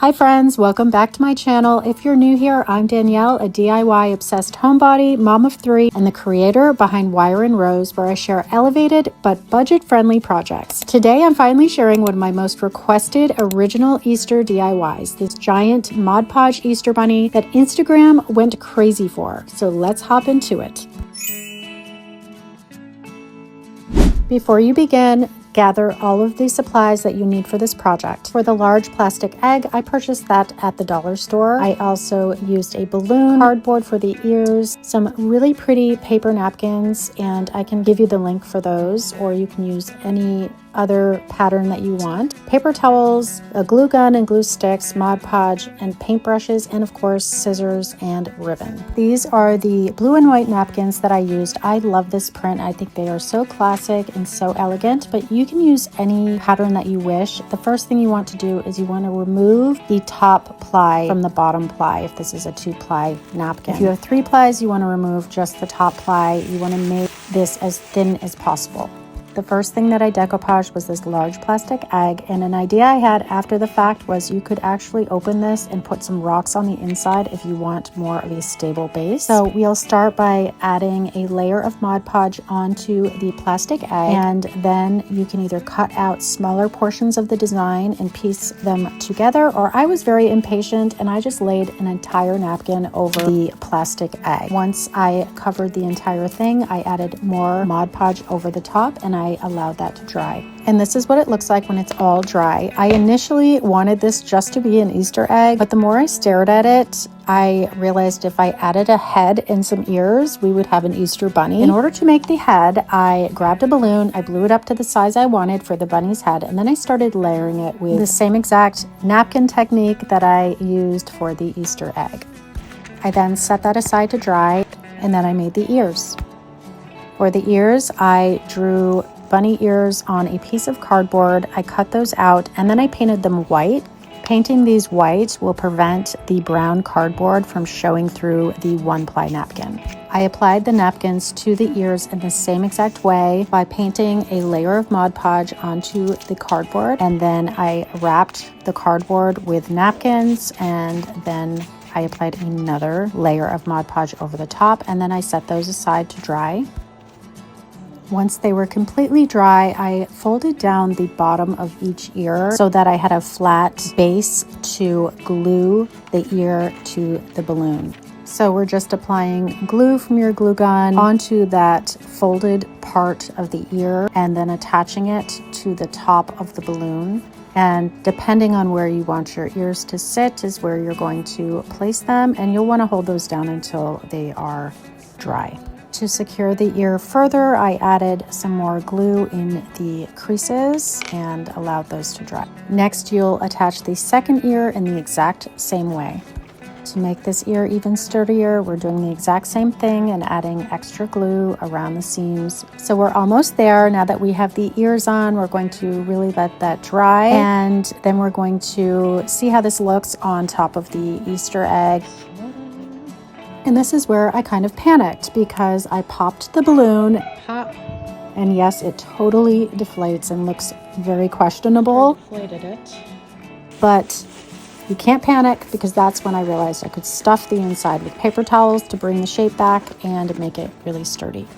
Hi friends, welcome back to my channel. If you're new here, I'm Danielle, a DIY obsessed homebody, mom of 3, and the creator behind Wire and Rose, where I share elevated but budget-friendly projects. Today I'm finally sharing one of my most requested original Easter DIYs, this giant Mod Podge Easter bunny that Instagram went crazy for. So let's hop into it. Before you begin, gather all of the supplies that you need for this project. For the large plastic egg, I purchased that at the dollar store. I also used a balloon, cardboard for the ears, some really pretty paper napkins, and I can give you the link for those, or you can use any other pattern that you want. Paper towels, a glue gun and glue sticks, Mod Podge, and paintbrushes, and of course scissors and ribbon. These are the blue and white napkins that I used. I love this print. I think they are so classic and so elegant, but you can use any pattern that you wish. The first thing you want to do is you want to remove the top ply from the bottom ply if this is a 2-ply napkin. If you have 3 plies, you want to remove just the top ply. You want to make this as thin as possible. The first thing that I decoupaged was this large plastic egg, and an idea I had after the fact was you could actually open this and put some rocks on the inside if you want more of a stable base. So we'll start by adding a layer of Mod Podge onto the plastic egg, and then you can either cut out smaller portions of the design and piece them together, or I was very impatient and I just laid an entire napkin over the plastic egg. Once I covered the entire thing, I added more Mod Podge over the top and I allowed that to dry. And this is what it looks like when it's all dry. I initially wanted this just to be an Easter egg, but the more I stared at it, I realized if I added a head and some ears, we would have an Easter bunny. In order to make the head, I grabbed a balloon, I blew it up to the size I wanted for the bunny's head, and then I started layering it with the same exact napkin technique that I used for the Easter egg. I then set that aside to dry, and then I made the ears. For the ears, I drew bunny ears on a piece of cardboard. I cut those out and then I painted them white. Painting these white will prevent the brown cardboard from showing through the 1-ply napkin. I applied the napkins to the ears in the same exact way by painting a layer of Mod Podge onto the cardboard, and then I wrapped the cardboard with napkins, and then I applied another layer of Mod Podge over the top, and then I set those aside to dry. Once they were completely dry, I folded down the bottom of each ear so that I had a flat base to glue the ear to the balloon. So we're just applying glue from your glue gun onto that folded part of the ear and then attaching it to the top of the balloon. And depending on where you want your ears to sit is where you're going to place them, and you'll want to hold those down until they are dry. To secure the ear further, I added some more glue in the creases and allowed those to dry. Next, you'll attach the second ear in the exact same way. To make this ear even sturdier, we're doing the exact same thing and adding extra glue around the seams. So we're almost there. Now that we have the ears on, we're going to really let that dry, and then we're going to see how this looks on top of the Easter egg. And this is where I kind of panicked because I popped the balloon, and yes, it totally deflates and looks very questionable. I deflated it. But you can't panic, because that's when I realized I could stuff the inside with paper towels to bring the shape back and make it really sturdy.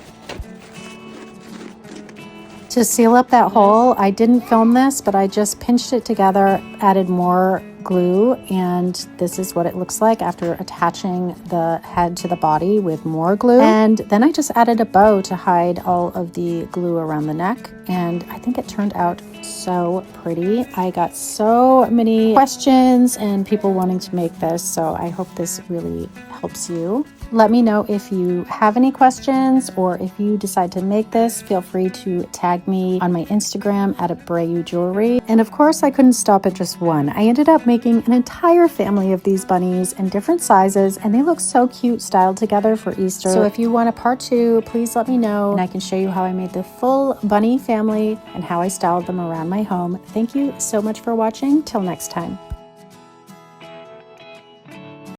To seal up that hole, I didn't film this, but I just pinched it together, added more glue, and this is what it looks like after attaching the head to the body with more glue. And then I just added a bow to hide all of the glue around the neck, and I think it turned out so pretty. I got so many questions and people wanting to make this, so I hope this really helps you. Let me know if you have any questions, or if you decide to make this, feel free to tag me on my Instagram at Abreu Jewelry. And of course, I couldn't stop at just one. I ended up making an entire family of these bunnies in different sizes, and they look so cute styled together for Easter. So if you want a part 2, please let me know, and I can show you how I made the full bunny family and how I styled them around my home. Thank you so much for watching. Till next time.